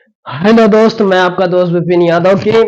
Hello दोस्त, मैं आपका दोस्त विपिन यादव की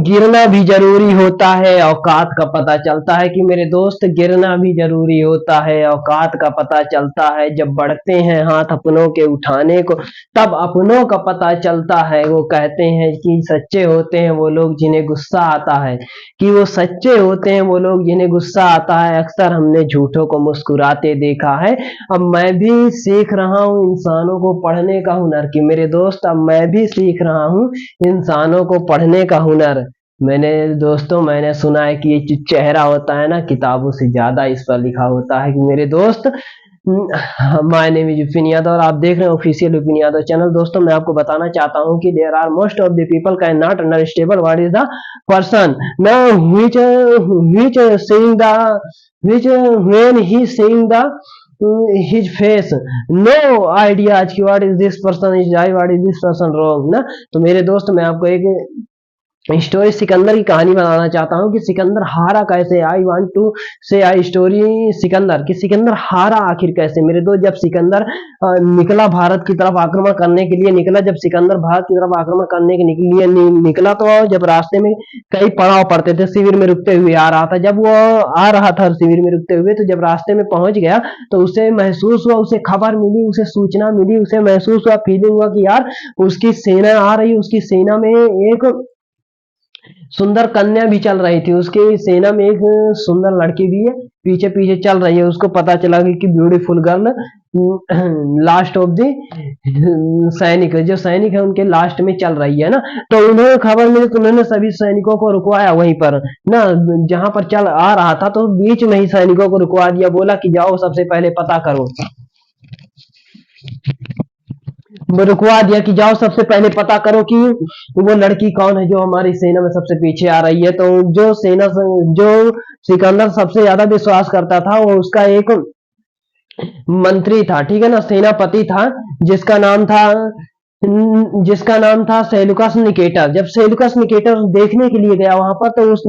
गिरना भी जरूरी होता है, औकात का पता चलता है कि मेरे दोस्त गिरना भी जरूरी होता है, औकात का पता चलता है। जब बढ़ते हैं हाथ अपनों के उठाने को, तब अपनों का पता चलता है। वो कहते हैं कि सच्चे होते हैं वो लोग जिन्हें गुस्सा आता है, कि वो सच्चे होते हैं वो लोग जिन्हें गुस्सा आता है। अक्सर हमने झूठों को मुस्कुराते देखा है। अब मैं भी सीख रहा हूँ इंसानों को पढ़ने का हुनर, कि मेरे दोस्त अब मैं भी सीख रहा हूँ इंसानों को पढ़ने का हुनर। मैंने सुना है कि ये जो चेहरा होता है ना, किताबों से ज्यादा इस पर लिखा होता है। कि मेरे दोस्त, my name is Vipin Yadav और आप देख रहे हैं ऑफिशियल विपिन यादव चैनल। दोस्तों, मैं आपको बताना चाहता हूँ कि there are most of the people can not understandable what is the person now which saying the which when he saying the his face no ideas कि what is this person is right, what is this person wrong ना। तो मेरे दोस्त, मैं आपको एक story Sikandar की कहानी बताना चाहता हूँ कि सिकंदर हारा कैसे। आई वांट टू से आई स्टोरी सिकंदर, कि सिकंदर हारा आखिर कैसे। मेरे दोस्त, जब सिकंदर निकला भारत की तरफ आक्रमण करने के लिए निकला, जब सिकंदर भारत की तरफ आक्रमण करने के लिए निकला, तो जब रास्ते में कई पड़ाव पड़ते थे, शिविर में रुकते हुए आ रहा था। जब वो आ रहा था शिविर में रुकते हुए, तो जब रास्ते में पहुंच गया तो उसे महसूस हुआ, उसे खबर मिली, उसे सूचना मिली, उसे महसूस हुआ, फीलिंग हुआ कि यार उसकी सेना आ रही, उसकी सेना में एक सुंदर कन्या भी चल रही थी, उसकी सेना में एक सुंदर लड़की भी है, पीछे पीछे चल रही है। उसको पता चला कि beautiful girl last of the सैनिक, जो सैनिक है उनके लास्ट में चल रही है ना। तो उन्हें खबर मिली तो उन्होंने सभी सैनिकों को रुकवाया वहीं पर ना, जहां पर चल आ रहा था। तो बीच में ही सैनिकों को रुकवा दिया, बोला कि जाओ सबसे पहले पता करो। रुकवा दिया कि जाओ सबसे पहले पता करो कि वो लड़की कौन है जो हमारी सेना में सबसे पीछे आ रही है। तो जो सिकंदर सबसे ज्यादा विश्वास करता था, वो उसका एक मंत्री था, ठीक है ना, सेनापति था, जिसका नाम था जिसका नाम था सेलुकस निकेटर। जब सेलुकस निकेटर देखने के लिए गया वहां पर, तो उस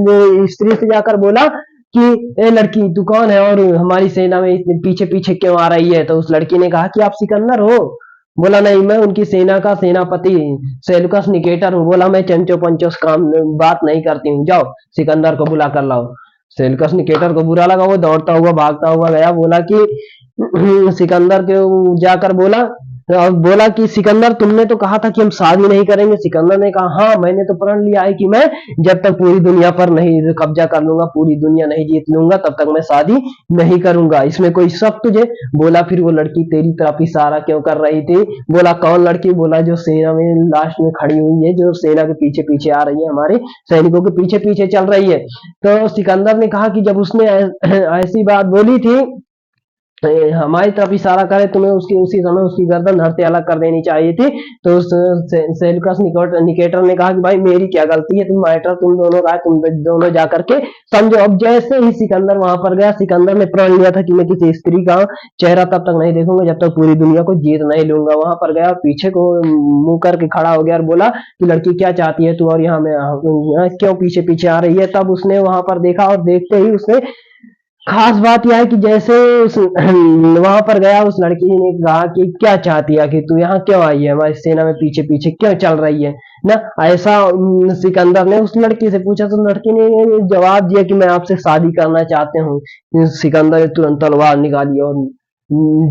स्त्री से जाकर बोला कि ए लड़की, तू कौन है और हमारी सेना में इतने पीछे पीछे क्यों आ रही है। तो उस लड़की ने कहा कि आप सिकंदर हो। बोला नहीं, मैं उनकी सेना का सेनापति सेलुकस निकेटर हूँ। बोला मैं चंचो पंचो काम बात नहीं करती हूँ, जाओ सिकंदर को बुला कर लाओ। सेलुकस निकेटर को बुरा लगा, वो दौड़ता हुआ भागता हुआ गया, बोला कि सिकंदर के जाकर बोला, और बोला कि सिकंदर, तुमने तो कहा था कि हम शादी नहीं करेंगे। सिकंदर ने कहा हाँ, मैंने तो प्रण लिया है कि मैं जब तक पूरी दुनिया पर नहीं कब्जा कर लूंगा, पूरी दुनिया नहीं जीत लूंगा, तब तक मैं शादी नहीं करूंगा। इसमें कोई शक तुझे? बोला फिर वो लड़की तेरी तरफ इशारा क्यों कर रही थी। बोला कौन लड़की? बोला जो सेना में लास्ट में खड़ी हुई है, जो सेना के पीछे पीछे आ रही है, हमारे सैनिकों के पीछे पीछे चल रही है। तो सिकंदर ने कहा कि जब उसने ऐसी बात बोली थी, हमारी तरफ इशारा करे, तुम्हें उसकी उसी समय उसकी गर्दन धड़ से अलग कर देनी चाहिए थी। तो उस सेल्यूकस निकेटर ने कहा कि भाई मेरी क्या गलती है, तुम मैटर तुम दोनों का है, तुम दोनों जा करके समझो। अब जैसे ही सिकंदर वहां पर गया, सिकंदर ने प्रण लिया था कि मैं किसी स्त्री का चेहरा तब तक नहीं देखूंगा जब तक पूरी दुनिया को जीत नहीं लूंगा। वहां पर गया, पीछे को मुंह करके खड़ा हो गया और बोला कि लड़की क्या चाहती है तू, और यहाँ में क्यों पीछे पीछे आ रही है। तब उसने वहां पर देखा, और देखते ही उसने खास बात यह है कि जैसे उस वहां पर गया, उस लड़की ने कहा कि क्या चाहती है, कि तू यहाँ क्यों आई है, हमारी सेना में पीछे पीछे क्यों चल रही है ना। ऐसा सिकंदर ने उस लड़की से पूछा, तो लड़की ने जवाब दिया कि मैं आपसे शादी करना चाहते हूँ। सिकंदर ने तुरंत तलवार निकाली, और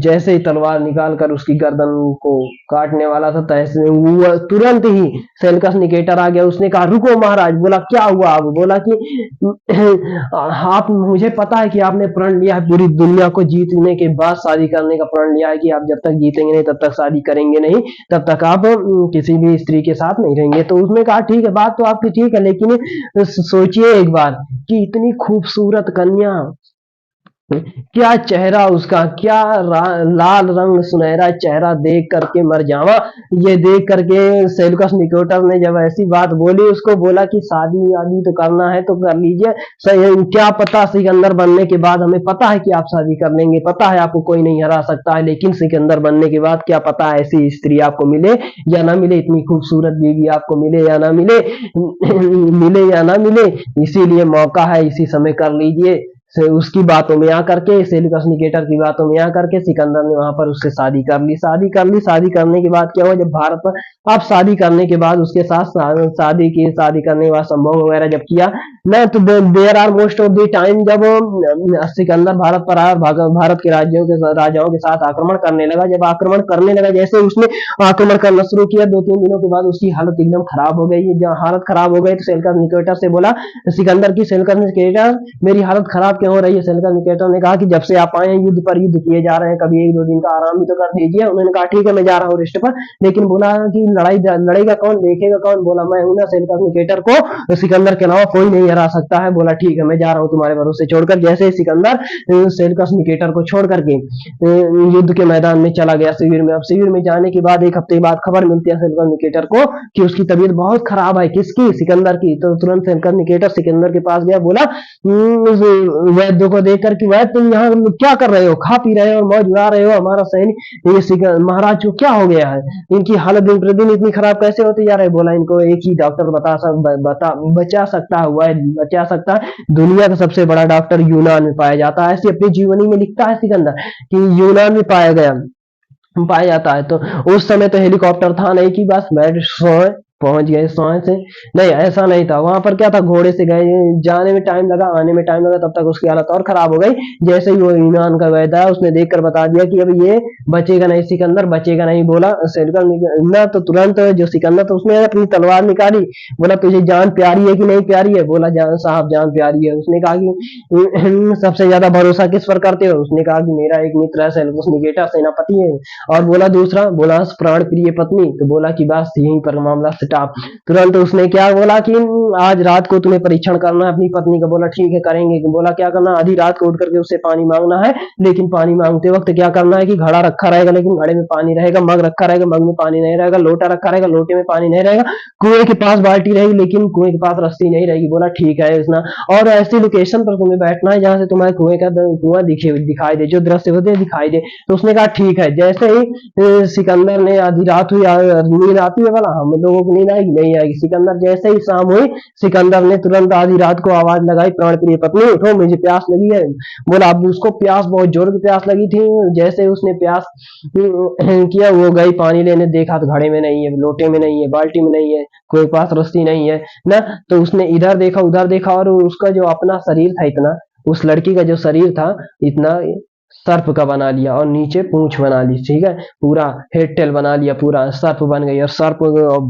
जैसे ही तलवार निकाल कर उसकी गर्दन को काटने वाला था, तैसे वो तुरंत ही सेल्कस निकेटर आ गया। उसने कहा रुको महाराज। बोला क्या हुआ? अब बोला कि आप, मुझे पता है कि आपने प्रण लिया है पूरी दुनिया को जीतने के बाद शादी करने का प्रण लिया है, कि आप जब तक जीतेंगे नहीं तब तक शादी करेंगे नहीं, तब तक आप किसी भी स्त्री के साथ नहीं रहेंगे। तो उसने कहा ठीक है, बात तो आपकी ठीक है, लेकिन सोचिए एक बार कि इतनी खूबसूरत कन्या, क्या चेहरा उसका, क्या लाल रंग सुनहरा चेहरा देख करके मर जावा। ये देख करके सेल्यूकस निकोटर ने जब ऐसी बात बोली, उसको बोला कि शादी आदि तो करना है तो कर लीजिए, क्या पता सिकंदर बनने के बाद, हमें पता है कि आप शादी कर लेंगे, पता है आपको कोई नहीं हरा सकता है, लेकिन सिकंदर बनने के बाद क्या पता ऐसी स्त्री आपको मिले या ना मिले, इतनी खूबसूरत बीवी आपको मिले या ना मिले, मिले या ना मिले, इसीलिए मौका है, इसी समय कर लीजिए। उसकी बातों में आकर के, सेल्यूकस निकेटर की बातों में आकर के सिकंदर ने वहां पर उससे शादी कर ली। शादी करने के बाद क्या हुआ, जब भारत पर अब शादी करने के बाद उसके साथ शादी करने के बाद संभोग वगैरह जब किया ना, तो there are most of the time जब सिकंदर भारत पर आया, भारत के राजाओं के साथ आक्रमण करने लगा। जब आक्रमण करने लगा, जैसे उसने आक्रमण करना शुरू किया, 2-3 दिनों के बाद उसकी हालत एकदम खराब हो गई। जब हालत खराब हो गई तो सेल्यूकस निकेटर से बोला सिकंदर की, सेल्यूकस निकेटर मेरी हालत खराब क्यों हो रही है? सेल्यूकस निकेटर ने कहा कि जब से आप आए हैं युद्ध पर युद्ध किए जा रहे हैं, कभी 1-2 दिन का आराम भी तो कर दीजिए। उन्होंने कहा ठीक है मैं जा रहा हूँ रेस्ट पर, लेकिन बोला कि लड़ेगा कौन, देखेगा कौन? बोला मैं हूं ना, सेल्यूकस निकेटर को सिकंदर के अलावा कोई नहीं हरा सकता है। बोला ठीक है मैं जा रहा हूँ तुम्हारे भरोसे छोड़कर। जैसे ही सिकंदर सेल्यूकस निकेटर को छोड़ करके युद्ध के मैदान में चला गया शिविर में। अब शिविर में जाने के बाद 1 हफ्ते बाद खबर मिलती है सेल्यूकस निकेटर को कि उसकी तबीयत बहुत खराब है। किसकी? सिकंदर की। तो तुरंत सेल्यूकस निकेटर सिकंदर के पास गया, बोला उस वैद्य को देख कर कि वैद्य तुम यहाँ क्या कर रहे हो? खा पी रहे हो और मौज उड़ा रहे हो, हमारा सैनिक ये महाराज को क्या हो गया है? इनकी हालत दिन प्रतिदिन इतनी खराब कैसे होती जा रही है? बोला इनको एक ही डॉक्टर बचा सकता है। दुनिया का सबसे बड़ा डॉक्टर यूनान में पाया जाता है। ऐसी अपनी जीवनी में लिखता है सिकंदर कि यूनान में पाया जाता है। तो उस समय तो हेलीकॉप्टर था नहीं कि बस बैठ सोए पहुंच गए सोए से, नहीं ऐसा नहीं था। वहां पर क्या था, घोड़े से गए, जाने में टाइम लगा, आने में टाइम लगा, तब तक उसकी हालत और खराब हो गई। जैसे ही वो यूनान का वैद्य है, उसने देखकर बता दिया कि अब ये बचेगा नहीं, सिकंदर बचेगा नहीं। बोला सेल्यूकस ना, तो तुरंत जो सिकंदर, तो उसने अपनी तलवार निकाली। बोला तुझे जान प्यारी है कि नहीं प्यारी है? बोला जान साहब जान प्यारी है। उसने कहा कि सबसे ज्यादा भरोसा किस पर करते हो? उसने कहा कि मेरा एक मित्र है सेल्यूकस निकेटर, सेनापति है। और बोला दूसरा? बोला प्राण प्रिय पत्नी। तो बोला कि बस यहीं पर मामला स्टॉप। तुरंत उसने क्या बोला कि आज रात को तुम्हें परीक्षण करना है अपनी पत्नी का। बोला ठीक है करेंगे। बोला क्या करना? आधी रात को उठ करके उससे पानी मांगना है, लेकिन पानी मांगते वक्त क्या करना है कि घड़ा रखा रहेगा लेकिन घड़े में पानी रहेगा, मग रखा रहेगा मग में पानी नहीं रहेगा, लोटा रखा रहेगा लोटे में पानी नहीं रहेगा, कुएं के पास बाल्टी रहेगी लेकिन कुएं के पास रस्सी नहीं रहेगी। बोला ठीक है इसना, और ऐसी लोकेशन पर तुम्हें बैठना है जहां से तुम्हारे कुआं दिखाई दे, जो दृश्य होते दिखाई दे। तो उसने कहा ठीक है। जैसे ही सिकंदर ने, आधी रात हुई, नींद आती है? बोला हम लोगों को नींद आएगी? नहीं आएगी। सिकंदर जैसे ही शाम हुई, सिकंदर ने तुरंत आधी रात को आवाज लगाई, प्राण प्रिय पत्नी उठो मुझे प्यास लगी है। बोला अब उसको प्यास, बहुत जोर की प्यास लगी थी। जैसे उसने प्यास किया, वो गई पानी लेने, देखा तो घड़े में नहीं है, लोटे में नहीं है, बाल्टी में नहीं है, कोई पास रस्सी नहीं है ना। तो उसने इधर देखा उधर देखा, और उसका जो अपना शरीर था इतना, उस लड़की का जो शरीर था इतना सर्प का बना लिया, और नीचे पूंछ बना ली। ठीक है, पूरा हेड टेल बना लिया, पूरा सर्प बन गई, और सर्प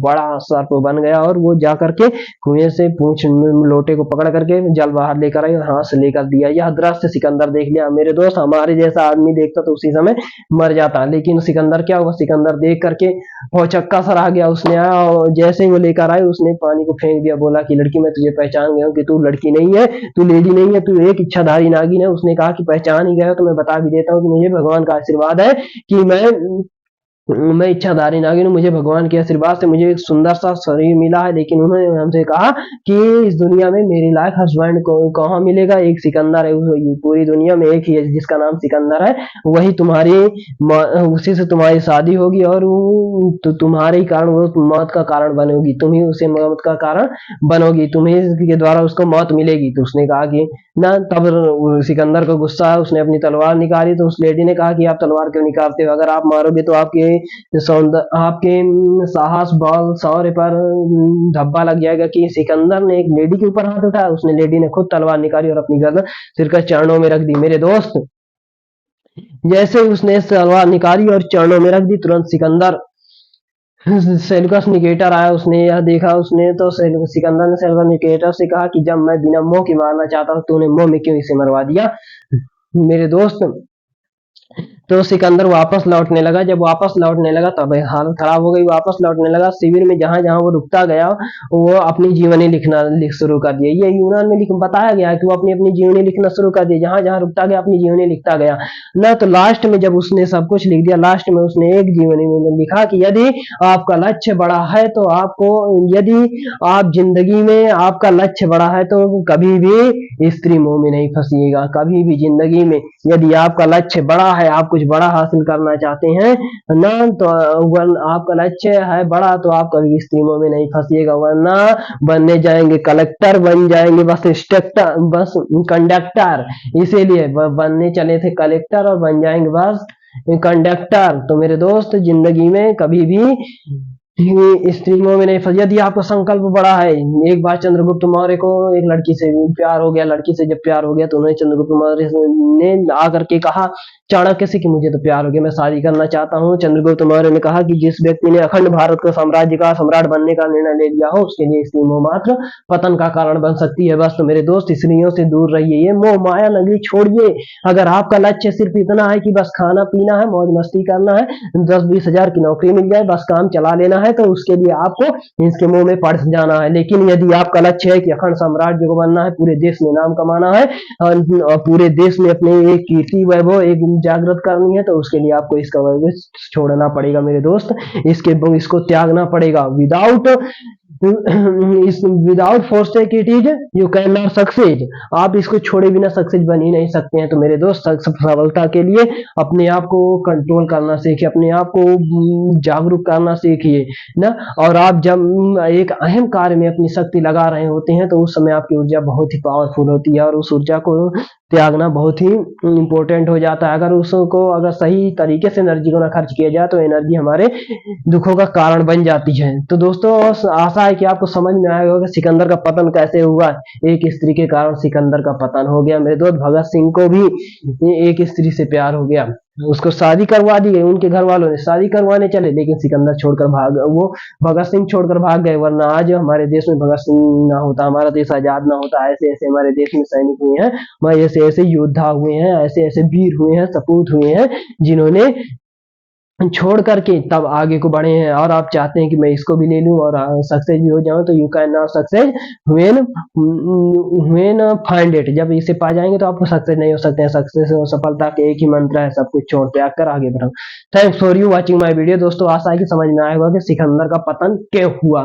बड़ा सर्प बन गया। और वो जा करके कुएं से पूंछ लोटे को पकड़ करके जल बाहर लेकर आई और हाथ से लेकर दिया। यह दृश्य सिकंदर देख लिया। मेरे दोस्त, हमारे जैसा आदमी देखता तो उसी समय मर जाता, लेकिन सिकंदर क्या हुआ, सिकंदर देख करके भौचक्का सा रह गया। उसने आया और जैसे ही वो लेकर आए, उसने पानी को फेंक दिया। बोला कि लड़की मैं तुझे पहचान गया हूँ कि तू लड़की नहीं है, तू लेडी नहीं है, तू एक इच्छाधारी नागिन है। उसने कहा कि पहचान ही गया तो मैं बता भी देता हूँ कि मुझे भगवान का आशीर्वाद है कि मैं इच्छाधारी नागिन हूँ। मुझे भगवान के आशीर्वाद से मुझे एक सुंदर सा शरीर मिला है, लेकिन उन्होंने हमसे कहा कि इस दुनिया में मेरे लायक हस्बैंड को कहाँ मिलेगा? एक सिकंदर है, पूरी दुनिया में एक ही है जिसका नाम सिकंदर है, वही तुम्हारी, उसी से तुम्हारी शादी होगी, और तो तुम्हारे ही कारण वो मौत का कारण बनेगी, तुम ही उसे मौत का कारण बनोगी, तुम्हें के द्वारा उसको मौत मिलेगी। तो उसने कहा कि ना, तब सिकंदर को गुस्सा है, उसने अपनी तलवार निकाली। तो उस लेडी ने कहा कि आप तलवार क्यों निकालते हो? अगर आप मारोगे तो आपके साहस बल शौर्य पर धब्बा लग जाएगा। कि सिकंदर ने एक लेडी के ऊपर हाथ उठाया, उसने लेडी ने खुद तलवार निकाली और अपनी गर्दन सिर के चरणों में रख दी। मेरे दोस्त, जैसे उसने तलवार निकाली और चरणों में रख दी, तुरंत सिकंदर सेल्यूकस निकेटर आया। उसने यह देखा, उसने तो सिकंदर ने सेल्यूकस निकेटर से कहा कि जब मैं बिना मोह के मारना चाहता था, तूने मोह में क्यों इसे मरवा दिया? मेरे दोस्त, तो सिकंदर वापस लौटने लगा। जब वापस लौटने लगा तब हालत खराब हो गई। वापस लौटने लगा, शिविर में जहां जहां वो रुकता गया, वो अपनी जीवनी लिख शुरू कर दिया। ये यूनान में बताया गया है कि वो अपनी अपनी जीवनी लिखना शुरू कर दिया। जहां जहां रुकता गया अपनी जीवनी लिखता गया ना। तो लास्ट में जब उसने सब कुछ लिख दिया, लास्ट में उसने एक जीवनी में लिखा कि यदि आपका लक्ष्य बड़ा है तो यदि आप जिंदगी में आपका लक्ष्य बड़ा है तो कभी भी स्त्री मोह में नहीं फंसिएगा। कभी भी जिंदगी में यदि आपका लक्ष्य बड़ा है, आप कुछ बड़ा हासिल करना चाहते हैं ना, तो आपका लक्ष्य है बड़ा, तो आप कभी इस टीमों में नहीं फंसिएगा, वरना बनने जाएंगे कलेक्टर, बन जाएंगे बस इंस्ट्रक्टर, बस कंडक्टर। इसीलिए बनने चले थे कलेक्टर और बन जाएंगे बस कंडक्टर। तो मेरे दोस्त जिंदगी में कभी भी स्त्रियों में नहीं फंस। यदि आपका संकल्प बड़ा है, एक बार चंद्रगुप्त मौर्य को एक लड़की से प्यार हो गया, लड़की से जब प्यार हो गया तो उन्हें चंद्रगुप्त मौर्य ने आकर के कहा चाणक्य से कि मुझे तो प्यार हो गया, मैं शादी करना चाहता हूँ। चंद्रगुप्त मौर्य ने कहा कि जिस व्यक्ति ने अखंड भारत का साम्राज्य का सम्राट बनने का निर्णय ले लिया हो, उसके लिए स्त्री मोह मात्र पतन का कारण बन सकती है। बस तो मेरे दोस्त स्त्रियों से दूर रहिए, ये मोह माया नगरी छोड़िए। अगर आपका लक्ष्य सिर्फ इतना है कि बस खाना पीना है, मौज मस्ती करना है, 10-20 हजार की नौकरी मिल जाए, बस काम चला लेना है, तो उसके लिए आपको इसके मुंह में पड़ जाना है। लेकिन यदि आपका लक्ष्य है कि अखंड साम्राज्य को बनना है, पूरे देश में नाम कमाना है और पूरे देश में अपने एक कीर्ति वैभव एक जागृत करनी है, तो उसके लिए आपको इसका वैभव छोड़ना पड़ेगा मेरे दोस्त, इसको त्यागना पड़ेगा। Without forsake it is you can not success. आप इसको छोड़े बिना सक्सेस बन ही नहीं सकते हैं। तो मेरे दोस्त सफलता के लिए अपने आप को कंट्रोल करना सीखिए, अपने आप को जागरूक करना सीखिए ना। और आप जब एक अहम कार्य में अपनी शक्ति लगा रहे होते हैं तो उस समय आपकी ऊर्जा बहुत ही पावरफुल होती है और उस ऊर्जा को त्यागना बहुत ही इंपॉर्टेंट हो जाता है। अगर सही तरीके से एनर्जी को ना खर्च किया जाए तो एनर्जी हमारे दुखों का कारण बन जाती है। तो दोस्तों आशा है कि आपको समझ में आएगा कि सिकंदर का पतन कैसे हुआ। एक स्त्री के कारण सिकंदर का पतन हो गया। मेरे दोस्त भगत सिंह को भी एक स्त्री से प्यार हो गया, उसको शादी करवा दी गई, उनके घर वालों ने शादी करवाने चले, लेकिन सिकंदर छोड़कर भगत सिंह छोड़कर भाग गए। वरना आज हमारे देश में भगत सिंह ना होता, हमारा देश आजाद ना होता। ऐसे ऐसे हमारे देश में सैनिक हुए हैं, ऐसे ऐसे योद्धा हुए हैं, ऐसे ऐसे वीर हुए हैं, सपूत हुए हैं, जिन्होंने छोड़ करके तब आगे को बढ़े हैं। और आप चाहते हैं कि मैं इसको भी ले लूं और सक्सेस भी हो जाऊं, तो you can not success when find it. जब इसे पा जाएंगे तो आपको सक्सेस नहीं हो सकते हैं। सक्सेस और सफलता के एक ही मंत्र है, सब कुछ छोड़ त्याग कर आगे बढ़ो। Thanks for you watching my video. दोस्तों आशा है कि समझ में आएगा कि सिकंदर का पतन क्यों हुआ।